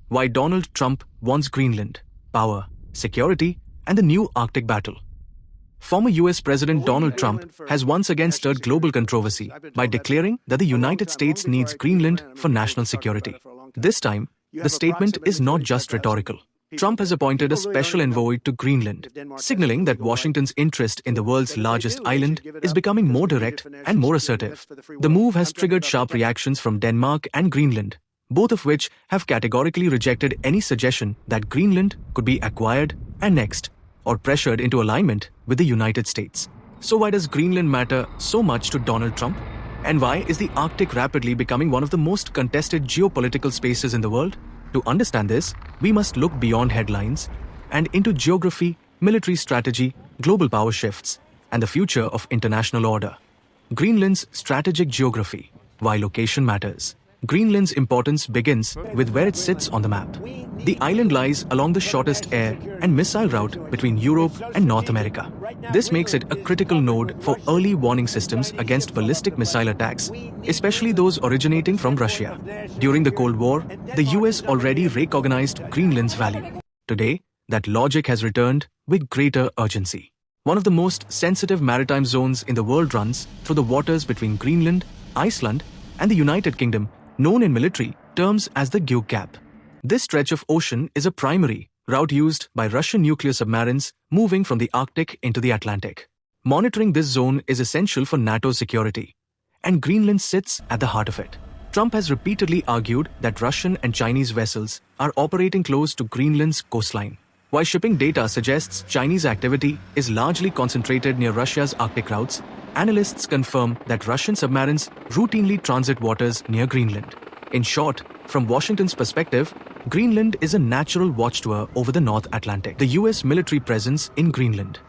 Why Donald Trump wants Greenland, power, security, and the new Arctic battle. Former US President Donald Trump has once again stirred global controversy by declaring that the United States needs Greenland for national security. This time, the statement is not just rhetorical. Trump has appointed a special envoy to Greenland, signaling that Washington's interest in the world's largest island is becoming more direct and more assertive. The move has triggered sharp reactions from Denmark and Greenland, both of which have categorically rejected any suggestion that Greenland could be acquired, annexed, or pressured into alignment with the United States. So why does Greenland matter so much to Donald Trump? And why is the Arctic rapidly becoming one of the most contested geopolitical spaces in the world? To understand this, we must look beyond headlines and into geography, military strategy, global power shifts, and the future of international order. Greenland's strategic geography. Why location matters. Greenland's importance begins with where it sits on the map. The island lies along the shortest air and missile route between Europe and North America. This makes it a critical node for early warning systems against ballistic missile attacks, especially those originating from Russia. During the Cold War, the US already recognized Greenland's value. Today, that logic has returned with greater urgency. One of the most sensitive maritime zones in the world runs through the waters between Greenland, Iceland, and the United Kingdom, known in military terms as the Gugh Gap. This stretch of ocean is a primary route used by Russian nuclear submarines moving from the Arctic into the Atlantic. Monitoring this zone is essential for NATO's security, and Greenland sits at the heart of it. Trump has repeatedly argued that Russian and Chinese vessels are operating close to Greenland's coastline. While shipping data suggests Chinese activity is largely concentrated near Russia's Arctic routes, analysts confirm that Russian submarines routinely transit waters near Greenland. In short, from Washington's perspective, Greenland is a natural watchtower over the North Atlantic. The US military presence in Greenland.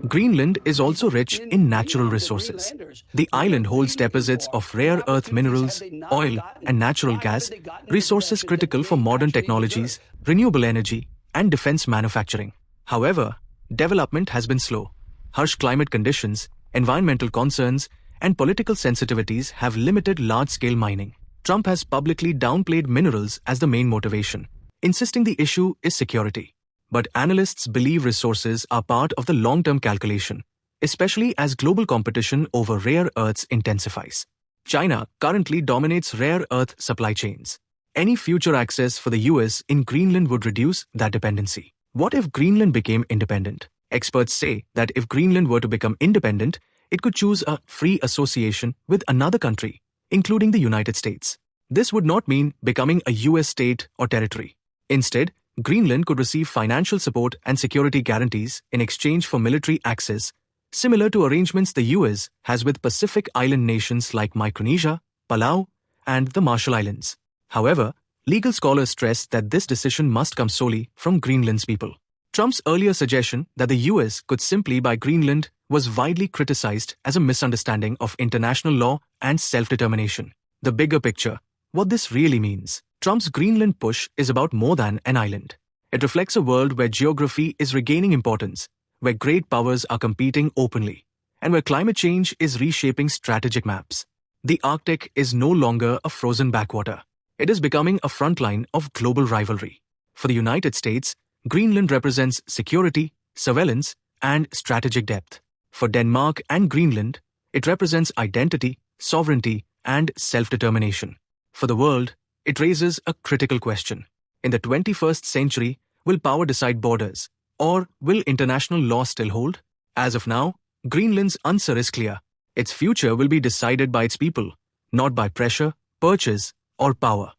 Greenland is also rich in natural resources. The island holds deposits of rare earth minerals, oil, and natural gas, resources critical for modern technologies, renewable energy, and defense manufacturing. However, development has been slow. Harsh climate conditions, environmental concerns, and political sensitivities have limited large-scale mining. Trump has publicly downplayed minerals as the main motivation, insisting the issue is security. But analysts believe resources are part of the long-term calculation, especially as global competition over rare earths intensifies. China currently dominates rare earth supply chains. Any future access for the US in Greenland would reduce that dependency. What if Greenland became independent? Experts say that if Greenland were to become independent, it could choose a free association with another country, including the United States. This would not mean becoming a US state or territory. Instead, Greenland could receive financial support and security guarantees in exchange for military access, similar to arrangements the US has with Pacific island nations like Micronesia, Palau, and the Marshall Islands. However, legal scholars stress that this decision must come solely from Greenland's people. Trump's earlier suggestion that the US could simply buy Greenland was widely criticized as a misunderstanding of international law and self-determination. The bigger picture, what this really means. Trump's Greenland push is about more than an island. It reflects a world where geography is regaining importance, where great powers are competing openly, and where climate change is reshaping strategic maps. The Arctic is no longer a frozen backwater. It is becoming a frontline of global rivalry. For the United States, Greenland represents security, surveillance, and strategic depth. For Denmark and Greenland, it represents identity, sovereignty, and self-determination. For the world, it raises a critical question. In the 21st century, will power decide borders, or will international law still hold? As of now, Greenland's answer is clear. Its future will be decided by its people, not by pressure, purchase, or power.